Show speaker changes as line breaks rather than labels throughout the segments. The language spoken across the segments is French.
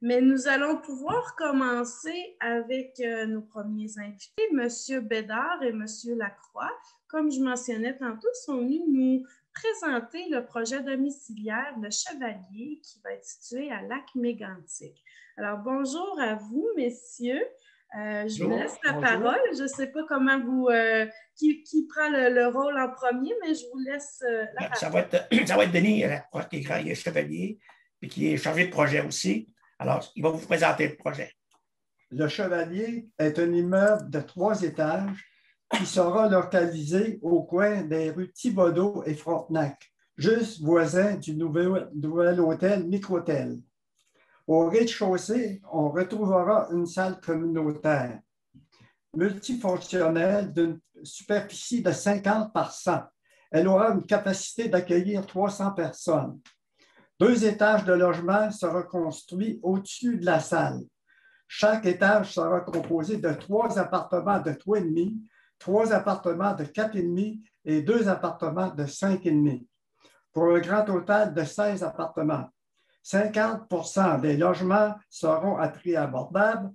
Mais nous allons pouvoir commencer avec nos premiers invités, M. Bédard et M. Lacroix. Comme je mentionnais tantôt, sont venus nous présenter le projet domiciliaire Le Chevalier qui va être situé à Lac-Mégantic. Alors, bonjour à vous, messieurs. Je vous laisse la parole. Je ne sais pas comment vous... qui prend le rôle en premier, mais je vous laisse la parole.
Ça va être Denis Lacroix qui est chevalier et qui est chargé de projet aussi. Alors, il va vous présenter le projet.
Le Chevalier est un immeuble de 3 étages qui sera localisé au coin des rues Thibodaux et Frontenac, juste voisin du nouvel hôtel Microtel. Au rez-de-chaussée, on retrouvera une salle communautaire multifonctionnelle d'une superficie de 50 par 100. Elle aura une capacité d'accueillir 300 personnes. 2 étages de logement seront construits au-dessus de la salle. Chaque étage sera composé de 3 appartements de 3,5, 3 appartements de 4,5 et 2 appartements de 5,5, pour un grand total de 16 appartements. 50 des logements seront à prix abordable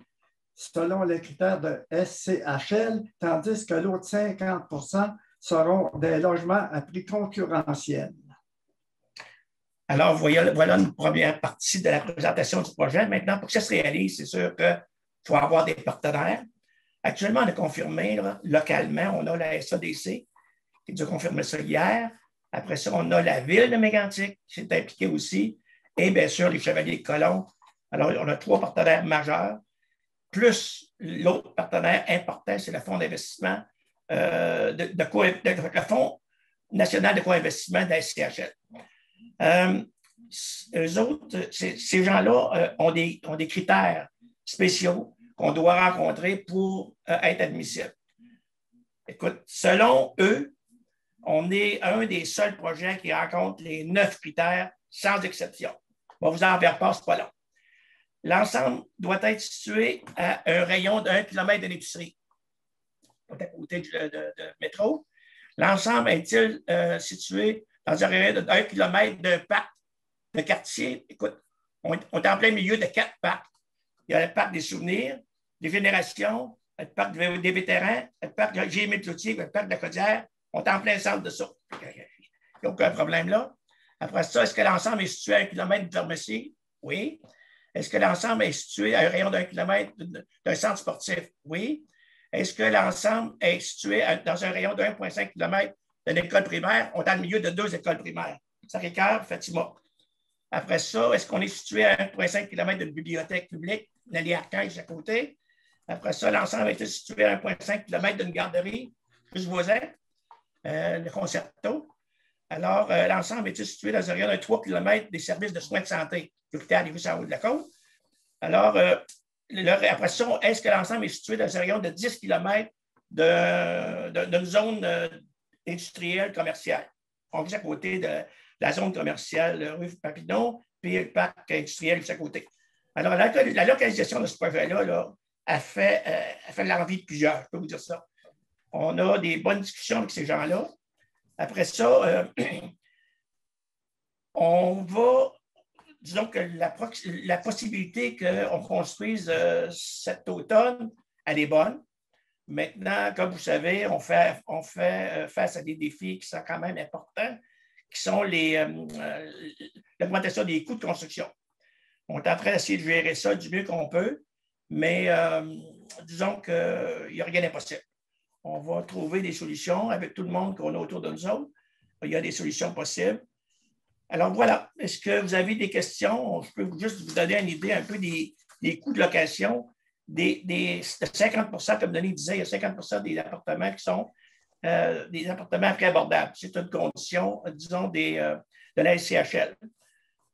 selon les critères de SCHL, tandis que l'autre 50 seront des logements à prix concurrentiel.
Alors, voilà une première partie de la présentation du projet. Maintenant, pour que ça se réalise, c'est sûr qu'il faut avoir des partenaires. Actuellement, on a confirmé localement, on a la SADC qui nous a confirmé ça hier. Après ça, on a la ville de Mégantic qui s'est impliquée aussi. Et bien sûr, les Chevaliers de Colomb. Alors, on a 3 partenaires majeurs, plus l'autre partenaire important, c'est le fonds d'investissement, le Fonds national de co-investissement de la SCHL. Eux autres, ces gens-là ont des critères spéciaux qu'on doit rencontrer pour être admissible. Écoute, selon eux, on est un des seuls projets qui rencontre les 9 critères sans exception. On va vous en faire part, ce n'est pas long. L'ensemble doit être situé à un rayon d'1 km d'une épicerie. On est à côté du métro. L'ensemble est-il situé dans un rayon d'1 km d'un parc de quartier? Écoute, on est en plein milieu de 4 parcs. Il y a le parc des souvenirs, des générations, le parc des vétérans, le parc de Jérémie-Cloutier, le parc de la Codière. On est en plein centre de ça. Il n'y a aucun problème là. Après ça, est-ce que l'ensemble est situé à 1 km de pharmacie? Oui. Est-ce que l'ensemble est situé à un rayon d'1 km d'un centre sportif? Oui. Est-ce que l'ensemble est situé dans un rayon de 1,5 km d'une école primaire? On est dans le milieu de 2 écoles primaires. Sacré-Cœur, Fatima. Après ça, est-ce qu'on est situé à 1,5 km d'une bibliothèque publique, Nelly Archange à côté? Après ça, l'ensemble est situé à 1,5 km d'une garderie, juste voisin, le Concerto. Alors, l'ensemble est situé dans un rayon de 3 km des services de soins de santé, l'hôpital est juste en haut de la côte. Alors, après ça, est-ce que l'ensemble est situé dans un rayon de 10 km d'une zone industrielle commerciale? On est à côté de la zone commerciale rue Papineau, puis le parc industriel juste à côté. Alors, la localisation de ce projet-là a fait l'envie de plusieurs, je peux vous dire ça. On a des bonnes discussions avec ces gens-là. Après ça, on va, disons que la possibilité qu'on construise cet automne, elle est bonne. Maintenant, comme vous savez, on fait face à des défis qui sont quand même importants, qui sont l'augmentation des coûts de construction. On est en train d'essayer de gérer ça du mieux qu'on peut, mais disons qu'il n'y a rien d'impossible. On va trouver des solutions avec tout le monde qu'on a autour de nous autres. Il y a des solutions possibles. Alors voilà, est-ce que vous avez des questions? Je peux juste vous donner une idée un peu des coûts de location. De 50 comme Denis disait, il y a 50 des appartements qui sont des appartements à prix abordable. C'est une condition, disons, de la SCHL.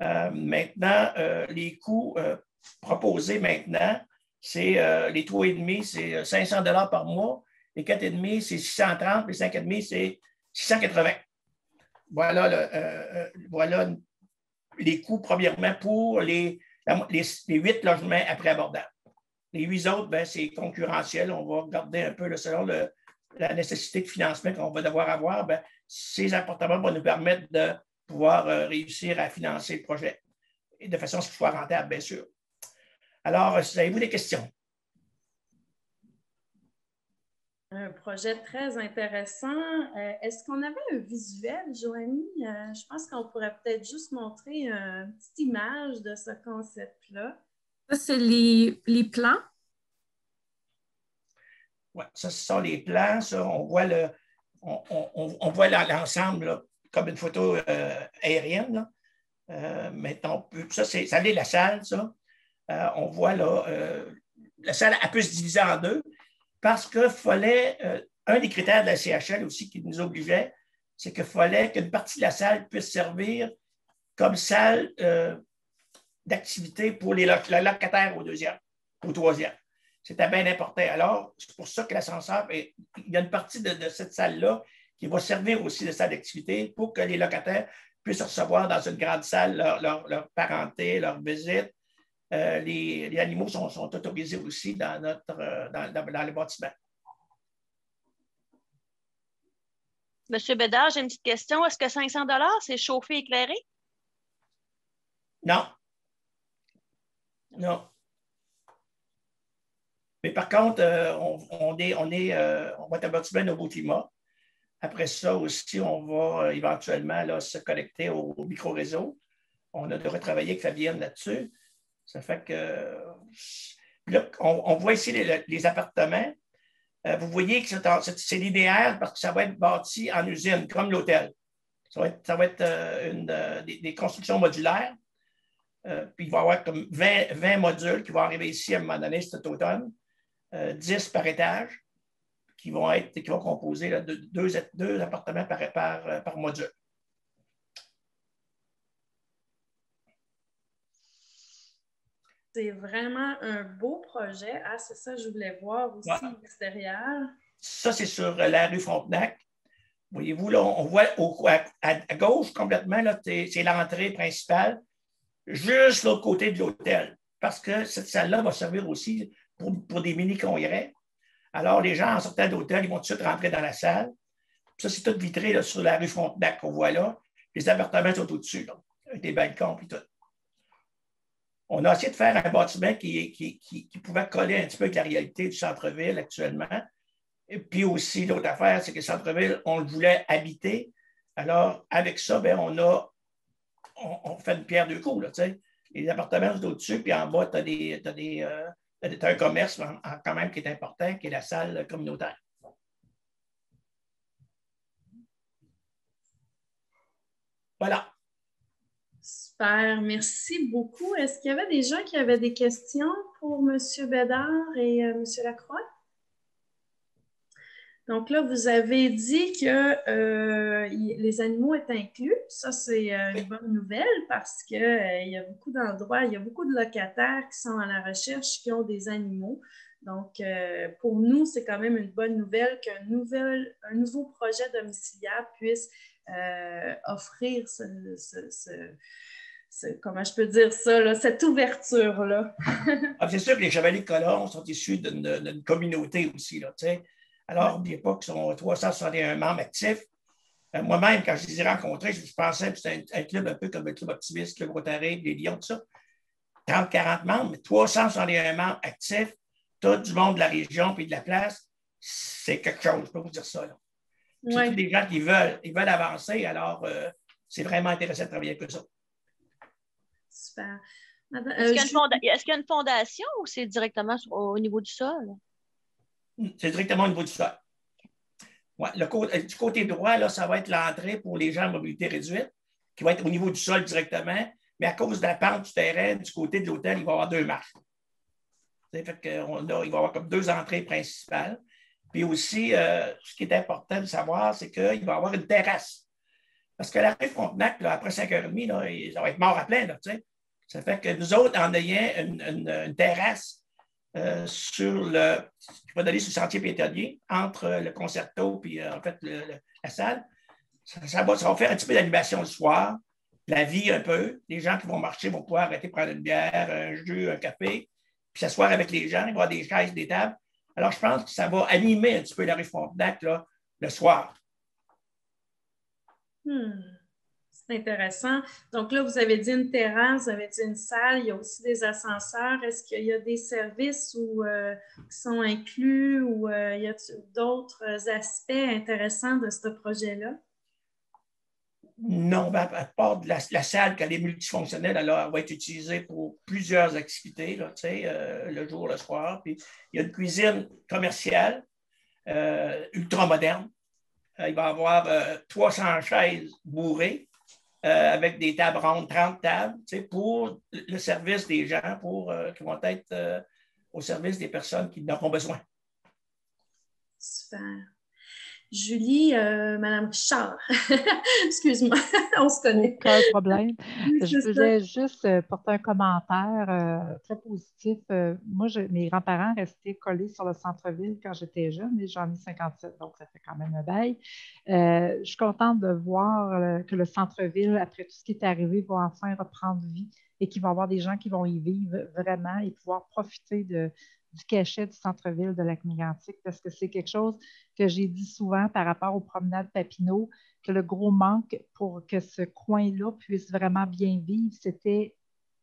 Maintenant, les coûts proposés maintenant, c'est les 3,5, c'est 500 $ par mois. Les 4,5, c'est 630. Les 5,5, c'est 680. Voilà les coûts, premièrement, pour les 8 logements à prix abordable. Les 8 autres, c'est concurrentiel. On va regarder un peu selon la nécessité de financement qu'on va devoir avoir. Ces appartements vont nous permettre de pouvoir réussir à financer le projet et de façon à ce qu'il soit rentable, bien sûr. Alors, avez-vous des questions?
Un projet très intéressant. Est-ce qu'on avait un visuel, Joanie? Je pense qu'on pourrait peut-être juste montrer une petite image de ce concept-là.
Ça, c'est les plans.
Oui, ça, ce sont les plans. Ça, on voit voit l'ensemble comme une photo aérienne. Maintenant, ça c'est la salle, ça. On voit là, la salle, elle peut se diviser en deux parce qu'il fallait, un des critères de la CHL aussi qui nous obligeait, c'est qu'il fallait qu'une partie de la salle puisse servir comme salle d'activité pour les locataires au troisième. C'était bien important. Alors, c'est pour ça que l'ascenseur, il y a une partie de cette salle-là qui va servir aussi de salle d'activité pour que les locataires puissent recevoir dans une grande salle leur parenté, leur visite. Les animaux sont autorisés aussi dans le bâtiment.
Monsieur Bédard, j'ai une petite question. Est-ce que 500 $, c'est chauffé et éclairé?
Non. Non. Mais par contre, on va être un bâtiment de beau climat. Après ça aussi, on va éventuellement là, se connecter au micro-réseau. On a de retravailler avec Fabienne là-dessus. Ça fait que là, on voit ici les appartements. Vous voyez que c'est linéaire parce que ça va être bâti en usine, comme l'hôtel. Ça va être des constructions modulaires. Puis il va y avoir comme 20 modules qui vont arriver ici à un moment donné cet automne, 10 par étage, qui vont composer là, deux appartements par module.
C'est vraiment un beau projet. Ah, c'est ça, je voulais voir aussi l'extérieur.
Ça, c'est sur la rue Frontenac. Voyez-vous, là, on voit à gauche complètement, là, c'est l'entrée principale, juste l'autre côté de l'hôtel. Parce que cette salle-là va servir aussi pour des mini-congrès. Alors, les gens, en sortant de l'hôtel, ils vont tout de suite rentrer dans la salle. Ça, c'est tout vitré là, sur la rue Frontenac qu'on voit là. Les appartements sont au-dessus, là, avec des balcons et tout. On a essayé de faire un bâtiment qui pouvait coller un petit peu avec la réalité du centre-ville actuellement. Et puis aussi, l'autre affaire, c'est que le centre-ville, on le voulait habiter. Alors, avec ça, bien, on fait une pierre deux coups. Là, les appartements sont au-dessus, puis en bas, tu as un commerce quand même qui est important, qui est la salle communautaire. Voilà.
Super, merci beaucoup. Est-ce qu'il y avait des gens qui avaient des questions pour M. Bédard et M. Lacroix? Donc là, vous avez dit que les animaux étaient inclus. Ça, c'est une bonne nouvelle parce qu'il y a beaucoup d'endroits, il y a beaucoup de locataires qui sont à la recherche, qui ont des animaux. Donc, pour nous, c'est quand même une bonne nouvelle qu'un nouveau projet domiciliaire puisse offrir comment je peux dire ça, là, cette ouverture-là.
C'est sûr que les Chevaliers de Colomb sont issus d'une communauté aussi, là, tu sais. Alors, n'oubliez pas qu'ils sont 361 membres actifs. Moi-même, quand je les ai rencontrés, je pensais que c'était un club un peu comme le Club Optimiste, le Club Rotary, les Lions, tout ça. 30-40 membres, mais 361 membres actifs, tout du monde de la région puis de la place, c'est quelque chose, je peux vous dire ça. C'est tous des gens qui veulent avancer, alors c'est vraiment intéressant de travailler avec eux.
Super.
Est-ce qu'il y a une fondation ou c'est directement au niveau du sol?
C'est directement au niveau du sol. Ouais, du côté droit, là, ça va être l'entrée pour les gens à mobilité réduite, qui va être au niveau du sol directement, mais à cause de la pente du terrain, du côté de l'hôtel, il va y avoir 2 marches. Fait il va y avoir comme 2 entrées principales. Puis aussi, ce qui est important de savoir, c'est qu'il va y avoir une terrasse. Parce que la rue Frontenac, là, après 5h30, là, ça va être mort à plein. Là, ça fait que nous autres, en ayant une terrasse qui va donner sur le sentier piétonnier, entre le concerto et en fait la salle, ça va faire un petit peu d'animation le soir, la vie un peu. Les gens qui vont marcher vont pouvoir arrêter prendre une bière, un jus, un café, puis s'asseoir avec les gens, il va y avoir des chaises, des tables. Alors, je pense que ça va animer un petit peu la rue Frontenac là, le soir.
C'est C'est intéressant. Donc là, vous avez dit une terrasse, vous avez dit une salle, il y a aussi des ascenseurs. Est-ce qu'il y a des services qui sont inclus ou y a d'autres aspects intéressants de ce projet-là?
Non, à part de la salle, qu'elle est multifonctionnelle, alors elle va être utilisée pour plusieurs activités, là, le jour, le soir. Puis il y a une cuisine commerciale ultra moderne. Il va y avoir 300 chaises bourrées. Avec des tables rondes, 30 tables, pour le service des gens qui vont être au service des personnes qui en auront besoin.
Super. Julie, Madame Richard, excuse-moi, on se connaît.
Aucun problème.
Oui,
Je voulais juste porter un commentaire très positif. Moi, mes grands-parents restaient collés sur le centre-ville quand j'étais jeune, mais j'en ai 57, donc ça fait quand même un bail. Je suis contente de voir que le centre-ville, après tout ce qui est arrivé, va enfin reprendre vie et qu'il va y avoir des gens qui vont y vivre vraiment et pouvoir profiter du cachet du centre-ville de Lac-Mégantic, parce que c'est quelque chose que j'ai dit souvent par rapport aux promenades Papineau, que le gros manque pour que ce coin-là puisse vraiment bien vivre, c'était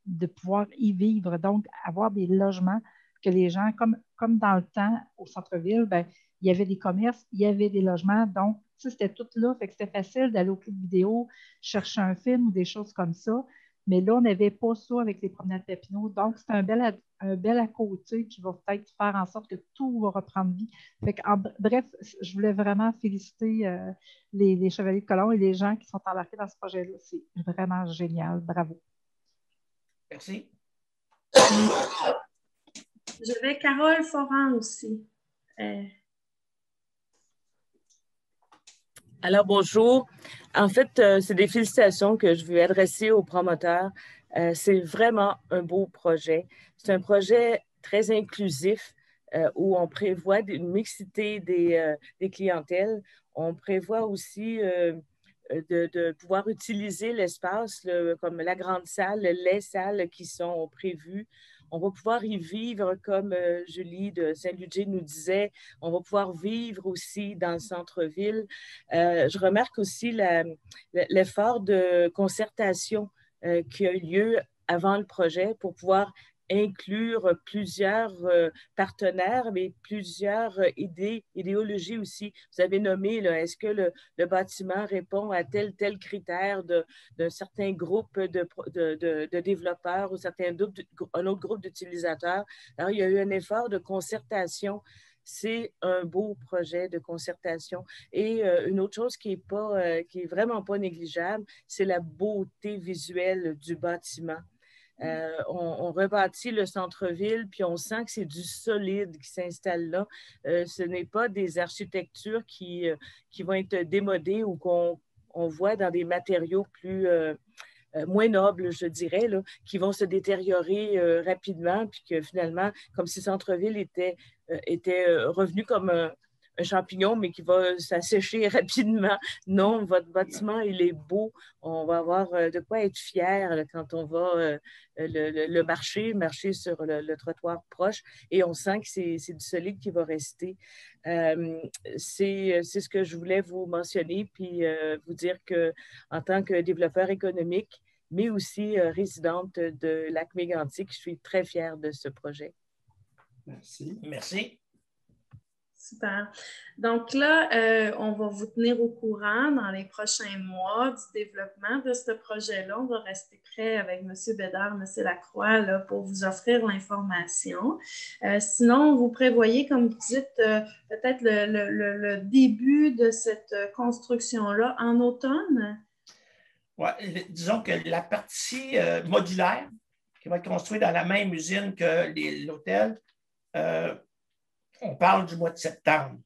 de pouvoir y vivre, donc avoir des logements que les gens, comme dans le temps au centre-ville, ben, il y avait des commerces, il y avait des logements, donc c'était tout là, fait que c'était facile d'aller au club vidéo, chercher un film ou des choses comme ça. Mais là, on n'avait pas ça avec les promenades Papineau. Donc, c'est un bel à côté qui va peut-être faire en sorte que tout va reprendre vie. Bref, je voulais vraiment féliciter les Chevaliers de Colomb et les gens qui sont embarqués dans ce projet-là. C'est vraiment génial. Bravo.
Merci.
J'avais Carole Foran aussi.
Alors, bonjour. En fait, c'est des félicitations que je veux adresser aux promoteurs. C'est vraiment un beau projet. C'est un projet très inclusif où on prévoit une mixité des clientèles. On prévoit aussi de pouvoir utiliser l'espace comme la grande salle, les salles qui sont prévues. On va pouvoir y vivre, comme Julie de Saint-Ludger nous disait, on va pouvoir vivre aussi dans le centre-ville. Je remarque aussi l'effort de concertation qui a eu lieu avant le projet pour pouvoir inclure plusieurs partenaires, mais plusieurs idéologies aussi. Vous avez nommé, est-ce que le bâtiment répond à tel critère d'un certain groupe de développeurs ou un autre groupe d'utilisateurs. Alors, il y a eu un effort de concertation. C'est un beau projet de concertation. Et une autre chose qui est vraiment pas négligeable, c'est la beauté visuelle du bâtiment. On rebâtit le centre-ville, puis on sent que c'est du solide qui s'installe là. Ce n'est pas des architectures qui vont être démodées ou qu'on voit dans des matériaux moins nobles, je dirais, là, qui vont se détériorer rapidement, puis que finalement, comme si le centre-ville était revenu comme un champignon, mais qui va s'assécher rapidement. Non, votre bâtiment, il est beau. On va avoir de quoi être fier là, quand on va le marcher sur le trottoir proche, et on sent que c'est du solide qui va rester. C'est ce que je voulais vous mentionner, puis vous dire qu'en tant que développeur économique, mais aussi résidente de Lac-Mégantic, je suis très fière de ce projet.
Merci.
Merci.
Super. Donc là, on va vous tenir au courant dans les prochains mois du développement de ce projet-là. On va rester prêt avec M. Bédard, M. Lacroix là, pour vous offrir l'information. Sinon, vous prévoyez, comme vous dites, peut-être le début de cette construction-là en automne?
Oui, disons que la partie modulaire qui va être construite dans la même usine que l'hôtel, on parle du mois de septembre.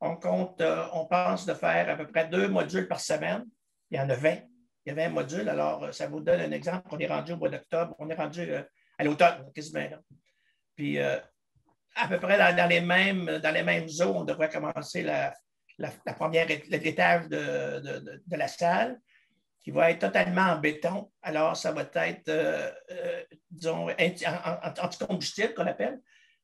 On pense de faire à peu près 2 modules par semaine. Il y en a 20. Il y a 20 modules. Alors, ça vous donne un exemple. On est rendu au mois d'octobre. On est rendu à l'automne, quasiment. Puis, à peu près dans les mêmes eaux, on devrait commencer l'étage de la salle, qui va être totalement en béton. Alors, ça va être, disons, anticombustible, qu'on appelle.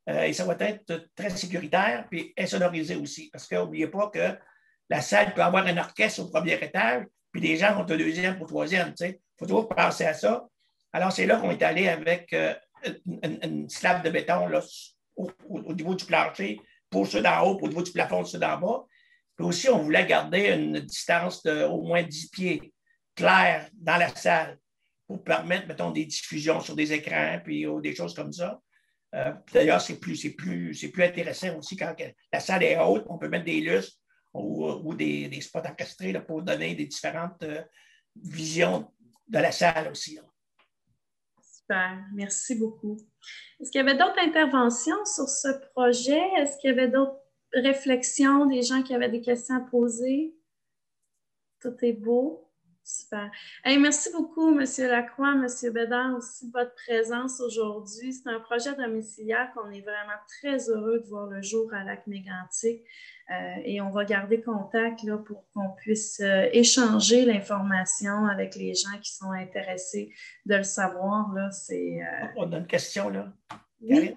Et ça va être très sécuritaire puis insonorisé aussi. Parce que n'oubliez pas que la salle peut avoir un orchestre au premier étage, puis puis des gens ont un deuxième ou troisième. Il faut toujours penser à ça. Alors, c'est là qu'on est allé avec une slab de béton là, au niveau du plancher, pour ceux d'en haut, au niveau du plafond de ceux d'en bas. Puis aussi, on voulait garder une distance d'au moins 10 pieds clairs dans la salle pour permettre, mettons, des diffusions sur des écrans, puis des choses comme ça. D'ailleurs, c'est plus intéressant aussi quand la salle est haute, on peut mettre des lustres ou des spots encastrés là, pour donner des différentes visions de la salle aussi. Là.
Super, merci beaucoup. Est-ce qu'il y avait d'autres interventions sur ce projet? Est-ce qu'il y avait d'autres réflexions, des gens qui avaient des questions à poser? Tout est beau. Super. Hey, merci beaucoup, M. Lacroix, M. Bédard, aussi de votre présence aujourd'hui. C'est un projet domiciliaire qu'on est vraiment très heureux de voir le jour à Lac-Mégantic. Et on va garder contact là, pour qu'on puisse échanger l'information avec les gens qui sont intéressés de le savoir. Là,
On a une question, là.
Oui.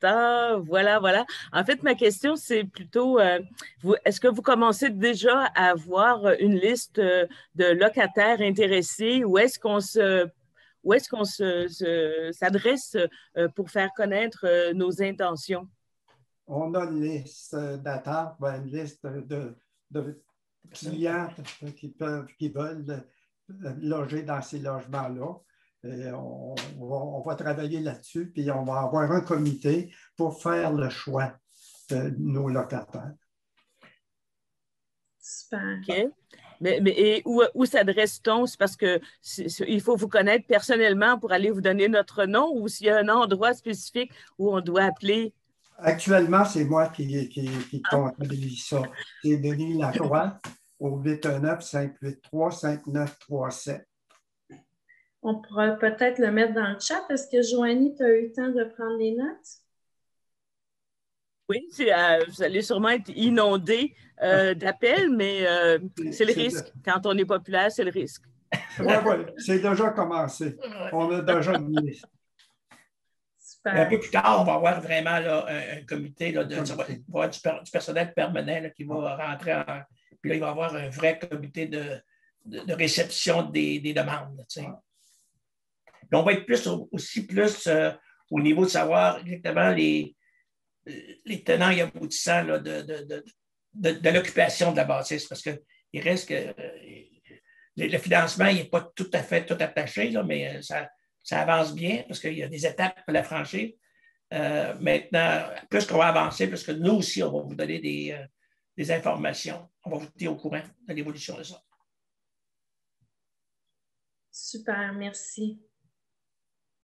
Voilà. En fait, ma question, c'est plutôt, est-ce que vous commencez déjà à avoir une liste de locataires intéressés ou est-ce qu'on s'adresse pour faire connaître nos intentions?
On a une liste d'attente, une liste de clients qui veulent loger dans ces logements-là. On va travailler là-dessus, puis on va avoir un comité pour faire le choix de nos locataires.
Super.
OK. Et où s'adresse-t-on? C'est parce qu'il faut vous connaître personnellement pour aller vous donner notre nom ou s'il y a un endroit spécifique où on doit appeler?
Actuellement, c'est moi qui comptabilise ça. C'est Denis Lacroix au 819-583-5937.
On pourra peut-être le mettre dans le chat. Est-ce que, Joanie, tu as eu le temps de prendre les notes?
Oui, vous allez sûrement être inondé d'appels, mais c'est le risque. Quand on est populaire, c'est le risque.
Oui, c'est déjà commencé. On a déjà une liste.
Super.
Un peu plus tard, on va avoir vraiment là, un comité là, du personnel permanent là, qui va rentrer en. Puis là, il va y avoir un vrai comité de réception des demandes. Là, puis on va être plus au niveau de savoir exactement les tenants et aboutissants là, de l'occupation de la bâtisse, parce qu'il reste que le financement n'est pas tout à fait tout attaché, là, mais ça avance bien parce qu'il y a des étapes pour la franchir. Maintenant, plus qu'on va avancer, plus que nous aussi, on va vous donner des informations. On va vous tenir au courant de l'évolution de ça.
Super, merci.